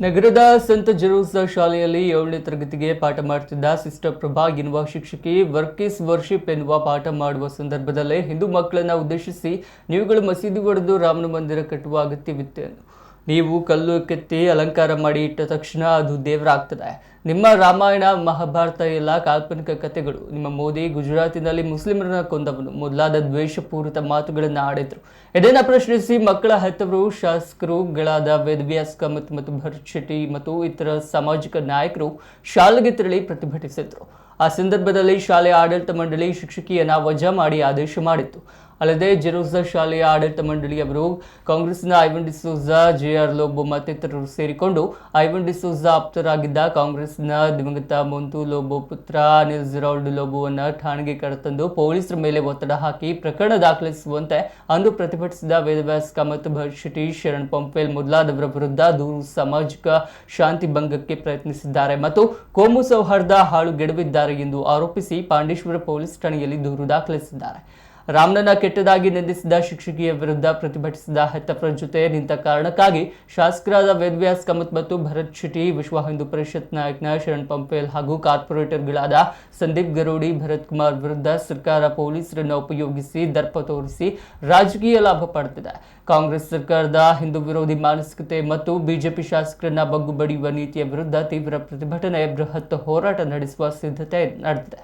ನಗರದ ಸಂತ ಜೆರೋಸ್ ಶಾಲೆಯಲ್ಲಿ 7ನೇ ತರಗತಿಗೆ ಪಾಠ ಮಾಡುತ್ತಿದ್ದ ಸಿಸ್ಟರ್ ಪ್ರಭಾ ಎನ್ನುವ ಶಿಕ್ಷಕಿ ವರ್ಕ್ ಈಸ್ ವರ್ಷಿಪ್ ಎನ್ನುವ ಪಾಠ ಮಾಡುವ ಸಂದರ್ಭದಲ್ಲೇ ಹಿಂದೂ ಮಕ್ಕಳನ್ನು ಉದ್ದೇಶಿಸಿ ನೀವುಗಳು ಮಸೀದಿ ಒಡೆದು ರಾಮನ ಮಂದಿರ ಕಟ್ಟುವ ಅಗತ್ಯವಿತ್ತೇನು? ನೀವು ಕಲ್ಲು ಕೆತ್ತಿ ಅಲಂಕಾರ ಮಾಡಿ ಇಟ್ಟ ತಕ್ಷಣ ಅದು ದೇವರಾಗ್ತದೆ. ನಿಮ್ಮ ರಾಮಾಯಣ ಮಹಾಭಾರತ ಎಲ್ಲ ಕಾಲ್ಪನಿಕ ಕಥೆಗಳು. ನಿಮ್ಮ ಮೋದಿ ಗುಜರಾತಿನಲ್ಲಿ ಮುಸ್ಲಿಮರನ್ನ ಕೊಂದವನು ಮೊದಲಾದ ದ್ವೇಷಪೂರಿತ ಮಾತುಗಳನ್ನು ಆಡಿದ್ರು. ಇದನ್ನು ಪ್ರಶ್ನಿಸಿ ಮಕ್ಕಳ ಹೆತ್ತವರು, ಶಾಸಕರುಗಳಾದ ವೇದವ್ಯಾಸ್ ಕಾಮತ್ ಮತ್ತು ಭರತ್ ಶೆಟ್ಟಿ ಮತ್ತು ಇತರ ಸಾಮಾಜಿಕ ನಾಯಕರು ಶಾಲೆಗೆ ತೆರಳಿ ಪ್ರತಿಭಟಿಸಿದ್ರು. ಆ ಸಂದರ್ಭದಲ್ಲಿ ಶಾಲೆಯ ಆಡಳಿತ ಮಂಡಳಿ ಶಿಕ್ಷಕಿಯನ್ನ ವಜಾ ಮಾಡಿ ಆದೇಶ ಮಾಡಿತ್ತು. ಅಲ್ಲದೆ ಜೆರೋಸ್ ಶಾಲೆಯ ಆಡಳಿತ ಮಂಡಳಿಯವರು ಕಾಂಗ್ರೆಸ್ನ ಐವನ್ ಡಿಸೋಜಾ, ಜೆಆರ್ ಲೋಬೋ ಮತ್ತಿತರರು ಸೇರಿಕೊಂಡು ಐವನ್ ಡಿಸೋಜಾ ಆಪ್ತರಾಗಿದ್ದ ಕಾಂಗ್ರೆಸ್ನ ದಿವಂಗತ ಮೊಂತು ಲೋಬೋ ಪುತ್ರ ಅನಿಲ್ ಜಿರಾಲ್ಡ್ ಲೋಬೋವನ್ನ ಠಾಣೆಗೆ ಕರೆತಂದು ಪೊಲೀಸರ ಮೇಲೆ ಒತ್ತಡ ಹಾಕಿ ಪ್ರಕರಣ ದಾಖಲಿಸುವಂತೆ ಅಂದು ಪ್ರತಿಭಟಿಸಿದ ವೇದವ್ಯಾಸ್ ಕಾಮತ್, ಭರತ್ ಶೆಟ್ಟಿ, ಶರಣ್ ಪಂಪೇಲ್ ಮೊದಲಾದವರ ವಿರುದ್ಧ ದೂರು ಸಾಮಾಜಿಕ ಶಾಂತಿ ಭಂಗಕ್ಕೆ ಪ್ರಯತ್ನಿಸಿದ್ದಾರೆ ಮತ್ತು ಕೋಮು ಸೌಹಾರ್ದ ಹಾಳುಗೆಡವಿದ್ದಾರೆ ಎಂದು ಆರೋಪಿಸಿ ಪಾಂಡೇಶ್ವರ ಪೊಲೀಸ್ ಠಾಣೆಯಲ್ಲಿ ದೂರು ದಾಖಲಿಸಿದ್ದಾರೆ. ರಾಮನನ್ನ ಕೆಟ್ಟದಾಗಿ ನಿಂದಿಸಿದ ಶಿಕ್ಷಕಿಯ ವಿರುದ್ಧ ಪ್ರತಿಭಟಿಸಿದ ಹೆತ್ತಪ್ಪರ ಜೊತೆ ನಿಂತ ಕಾರಣಕ್ಕಾಗಿ ಶಾಸಕರಾದ ವೇದವ್ಯಾಸ್ ಕಾಮತ್ ಮತ್ತು ಭರತ್ ಶೆಟ್ಟಿ, ವಿಶ್ವ ಹಿಂದೂ ಪರಿಷತ್ ನಾಯಕನ ಶರಣ್ ಪಂಪೇಲ್ ಹಾಗೂ ಕಾರ್ಪೊರೇಟರ್ಗಳಾದ ಸಂದೀಪ್ ಗರೋಡಿ, ಭರತ್ ಕುಮಾರ್ ವಿರುದ್ಧ ಸರ್ಕಾರ ಪೊಲೀಸರನ್ನು ಉಪಯೋಗಿಸಿ ದರ್ಪ ತೋರಿಸಿ ರಾಜಕೀಯ ಲಾಭ ಪಡೆದಿದೆ. ಕಾಂಗ್ರೆಸ್ ಸರ್ಕಾರದ ಹಿಂದೂ ವಿರೋಧಿ ಮಾನಸಿಕತೆ ಮತ್ತು ಬಿಜೆಪಿ ಶಾಸಕರನ್ನ ಬಗ್ಗು ಬಡಿಯುವ ನೀತಿಯ ವಿರುದ್ಧ ತೀವ್ರ ಪ್ರತಿಭಟನೆ, ಬೃಹತ್ ಹೋರಾಟ ನಡೆಸುವ ಸಿದ್ಧತೆ ನಡೆದಿದೆ.